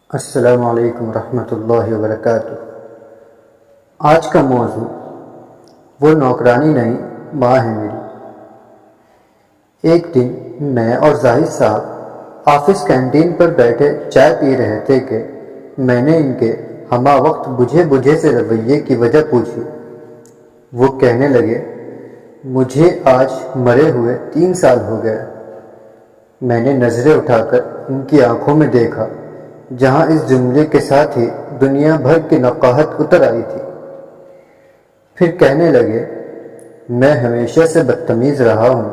السلام علیکم ورحمۃ اللہ وبرکاتہ۔ آج کا موضوع وہ نوکرانی نہیں ماں ہے میری۔ ایک دن میں اور زاہد صاحب آفس کینٹین پر بیٹھے چائے پی رہے تھے کہ میں نے ان کے ہمہ وقت بجھے بجھے سے رویے کی وجہ پوچھی۔ وہ کہنے لگے، مجھے آج مرے ہوئے 3 سال ہو گئے۔ میں نے نظریں اٹھا کر ان کی آنکھوں میں دیکھا، جہاں اس جملے کے ساتھ ہی دنیا بھر کی نقاہت اتر آئی تھی۔ پھر کہنے لگے، میں ہمیشہ سے بدتمیز رہا ہوں۔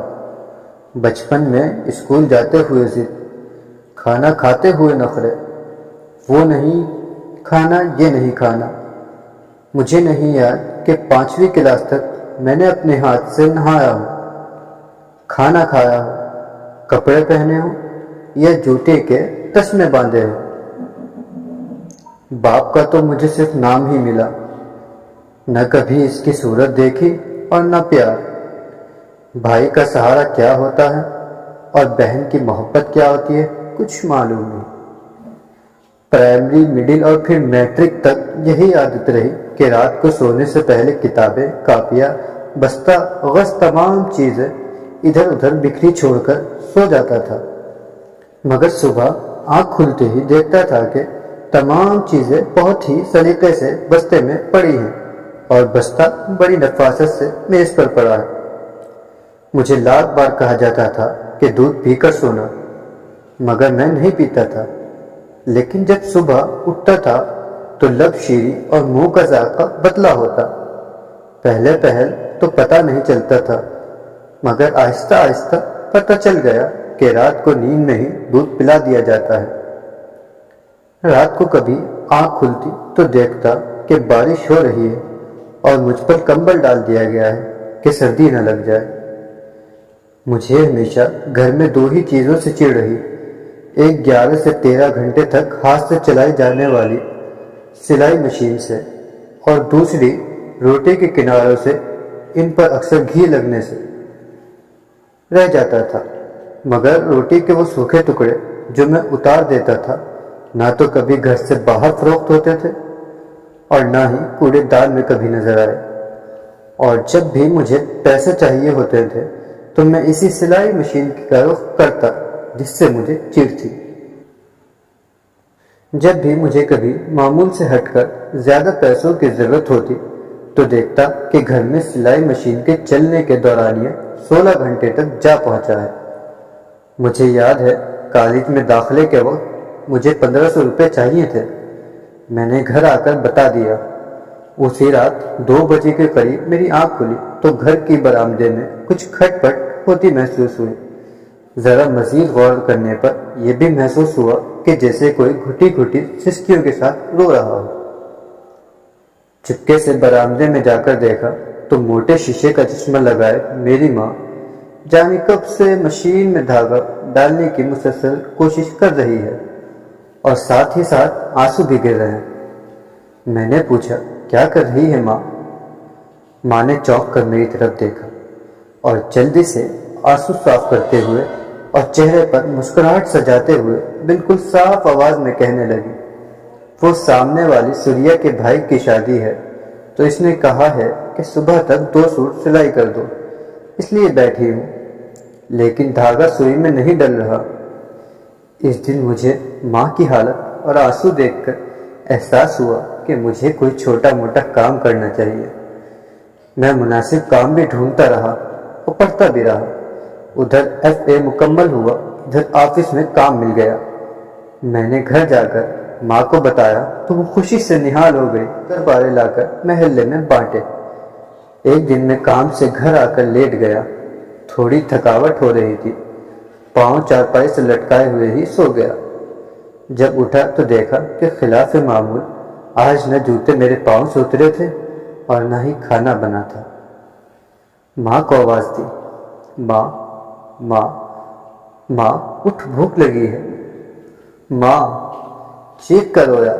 بچپن میں اسکول جاتے ہوئے ضد، کھانا کھاتے ہوئے نخرے، وہ نہیں کھانا یہ نہیں کھانا۔ مجھے نہیں یاد کہ 5ویں کلاس تک میں نے اپنے ہاتھ سے نہایا ہوں، کھانا کھایا ہوں، کپڑے پہنے ہوں یا جوتے کے تسمے باندھے ہوں۔ باپ کا تو مجھے صرف نام ہی ملا، نہ کبھی اس کی صورت دیکھی اور نہ پیار۔ بھائی کا سہارا کیا ہوتا ہے اور بہن کی محبت کیا ہوتی ہے کچھ معلوم نہیں۔ پرائمری، مڈل اور پھر میٹرک تک یہی عادت رہی کہ رات کو سونے سے پہلے کتابیں، کاپیاں، بستہ غص تمام چیزیں ادھر ادھر بکھری چھوڑ کر سو جاتا تھا، مگر صبح آنکھ کھلتے ہی دیکھتا تھا کہ تمام چیزیں بہت ہی سلیقے سے بستے میں پڑی ہیں اور بستہ بڑی نفاست سے میز پر پڑا ہے۔ مجھے لاکھ بار کہا جاتا تھا کہ دودھ پی کر سونا، مگر میں نہیں پیتا تھا۔ لیکن جب صبح اٹھتا تھا تو لب شیریں اور منہ کا ذائقہ بتلا ہوتا۔ پہلے پہل تو پتہ نہیں چلتا تھا، مگر آہستہ آہستہ پتہ چل گیا کہ رات کو نیند میں ہی دودھ پلا دیا جاتا ہے۔ رات کو کبھی آنکھ کھلتی تو دیکھتا کہ بارش ہو رہی ہے اور مجھ پر کمبل ڈال دیا گیا ہے کہ سردی نہ لگ جائے۔ مجھے ہمیشہ گھر میں 2 ہی چیزوں سے چڑ رہی، ایک 11 سے 13 گھنٹے تک ہاتھ سے چلائی جانے والی سلائی مشین سے، اور دوسری روٹی کے کناروں سے ان پر اکثر گھی لگنے سے۔ رہ جاتا تھا، مگر روٹی کے وہ سوکھے ٹکڑے جو میں اتار دیتا تھا نہ تو کبھی گھر سے باہر فروخت ہوتے تھے اور نہ ہی کوڑے دان میں کبھی نظر آئے۔ اور جب بھی مجھے پیسے چاہیے ہوتے تھے تو میں اسی سلائی مشین کا رخ کرتا جس سے مجھے چڑ تھی۔ جب بھی مجھے کبھی معمول سے ہٹ کر زیادہ پیسوں کی ضرورت ہوتی تو دیکھتا کہ گھر میں سلائی مشین کے چلنے کے دورانیہ 16 گھنٹے تک جا پہنچا ہے۔ مجھے یاد ہے کالج میں داخلے کے وقت مجھے 1500 روپے چاہیے تھے۔ میں نے گھر آ کر بتا دیا۔ اسی رات 2 بجے کے قریب میری آنکھ کھلی تو گھر کی برآمدے میں کچھ کھٹ پٹ ہوتی محسوس ہوئی۔ ذرا مزید غور کرنے پر یہ بھی محسوس ہوا کہ جیسے کوئی گھٹی گھٹی سسکیوں کے ساتھ رو رہا ہو۔ چپکے سے برآمدے میں جا کر دیکھا تو موٹے شیشے کا چشمہ لگائے میری ماں جانے کب سے مشین میں دھاگا ڈالنے کی مسلسل کوشش کر رہی ہے اور ساتھ ہی ساتھ آنسو بھی گر رہے ہیں۔ میں نے پوچھا، کیا کر رہی ہے ماں؟ ماں نے چونک کر میری طرف دیکھا اور جلدی سے آنسو صاف کرتے ہوئے اور چہرے پر مسکراہٹ سجاتے ہوئے بالکل صاف آواز میں کہنے لگی، وہ سامنے والی سوریا کے بھائی کی شادی ہے تو اس نے کہا ہے کہ صبح تک 2 سوٹ سلائی کر دو، اس لیے بیٹھی ہوں، لیکن دھاگا سوئی میں نہیں ڈل رہا۔ اس دن مجھے ماں کی حالت اور آنسو دیکھ کر احساس ہوا کہ مجھے کوئی چھوٹا موٹا کام کرنا چاہیے۔ میں مناسب کام بھی ڈھونڈتا رہا اور پڑھتا بھی رہا۔ ادھر FA مکمل ہوا، ادھر آفس میں کام مل گیا۔ میں نے گھر جا کر ماں کو بتایا تو وہ خوشی سے نہال ہو گئی، دربارے لا کر محلے میں بانٹے۔ ایک دن میں کام سے گھر آ کر لیٹ گیا، تھوڑی تھکاوٹ ہو رہی تھی، پاؤں چارپائی سے لٹکائے ہوئے ہی سو گیا۔ جب اٹھا تو دیکھا کہ خلاف معمول آج نہ جوتے میرے پاؤں سے اترے تھے اور نہ ہی کھانا بنا تھا۔ ماں کو آواز دی، ماں ماں ماں اٹھ، بھوک لگی ہے۔ ماں چیخ کر رویا،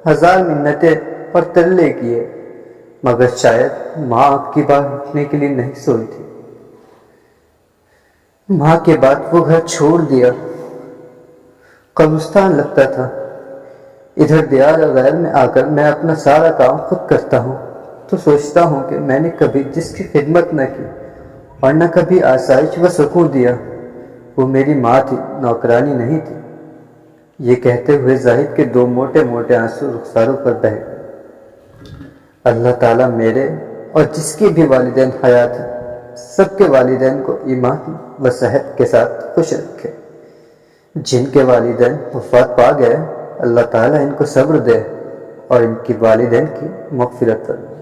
1000 منتیں اور ترلے کیے، مگر شاید ماں آپ کی بات اٹھنے کے لیے نہیں سوئی تھی۔ ماں کے بعد وہ گھر چھوڑ دیا، قبرستان لگتا تھا۔ ادھر دیار اور غیر میں آ کر میں اپنا سارا کام خود کرتا ہوں تو سوچتا ہوں کہ میں نے کبھی جس کی خدمت نہ کی اور نہ کبھی آسائش و سکون دیا وہ میری ماں تھی، نوکرانی نہیں تھی۔ یہ کہتے ہوئے زاہد کے دو موٹے موٹے آنسو رخساروں پر بہہ گئے۔ اللہ تعالیٰ میرے اور جس کے بھی والدین حیات ہیں سب کے والدین کو ایمان و صحت کے ساتھ خوش رکھے۔ جن کے والدین وفات پا گئے اللہ تعالیٰ ان کو صبر دے اور ان کی والدین کی مغفرت فرمائے۔